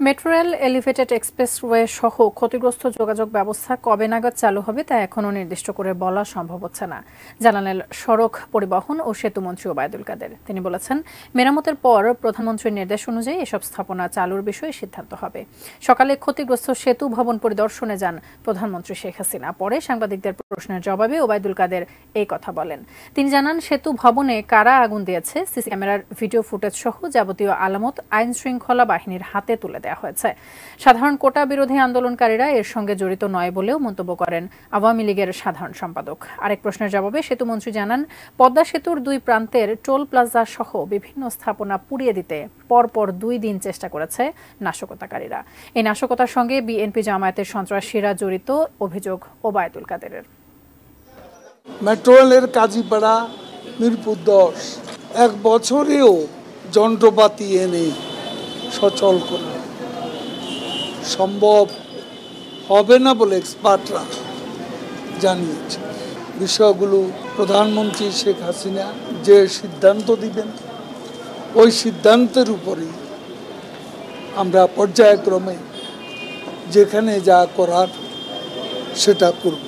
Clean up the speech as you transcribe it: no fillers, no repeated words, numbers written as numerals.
Metro rail, elevated expressway সহ ক্ষতিগ্রস্ত যোগাযোগ ব্যবস্থা কবে নাগাদ চালু হবে তা এখনও নির্দিষ্ট করে বলা সম্ভব হচ্ছে না, জানালেন সড়ক পরিবহন ও সেতুমন্ত্রী ওবায়দুল কাদের। তিনি বলেছেন, মেরামতের পর প্রধানমন্ত্রীর নির্দেশ অনুযায়ী এসব স্থাপনা চালুর বিষয়ে সিদ্ধান্ত হবে। সকালে ক্ষতিগ্রস্ত সেতু ভবন পরিদর্শনে যান প্রধানমন্ত্রী শেখ হাসিনা। পরে সাংবাদিকদের প্রশ্নের জবাবে ওবায়দুল কাদের এই কথা বলেন। তিনি জানান, সেতু ভবনে কারা আগুন দিয়েছে, সিসি ক্যামেরার ভিডিও ফুটেজ সহ যাবতীয় আলামত আইন শৃঙ্খলা বাহিনীর হাতে তুলে দেওয়া হয়েছে। সাধারণ কোটা বিরোধী আন্দোলনকারীরা এর সঙ্গে জড়িত নয় বলেও মন্তব্য করেন আওয়ামী লীগের সাধারণ সম্পাদক। আরেক প্রশ্নের জবাবে সেতুমন্ত্রী জানান, পদ্মা সেতুর দুই প্রান্তের টোল প্লাজা সহ বিভিন্ন স্থাপনা পুড়িয়ে দিতে পরপর 2 দিন চেষ্টা করেছে নাশকতাকারীরা। এই নাশকতার সঙ্গে বিএনপি জামায়াতের সন্ত্রাসীরা জড়িত অভিযোগ ওবায়দুল কাদেরের। মেট্রো রেলের কাজীপাড়া মিরপুর 10 এক বছরেও যন্ত্রপাতি এনে সচল করা সম্ভব হবে না বলে এক্সপার্টরা জানিয়েছে। বিষয়গুলো প্রধানমন্ত্রী শেখ হাসিনা যে সিদ্ধান্ত দিবেন ওই সিদ্ধান্তের উপরেই আমরা পর্যায়ক্রমে যেখানে যা করার সেটা করব।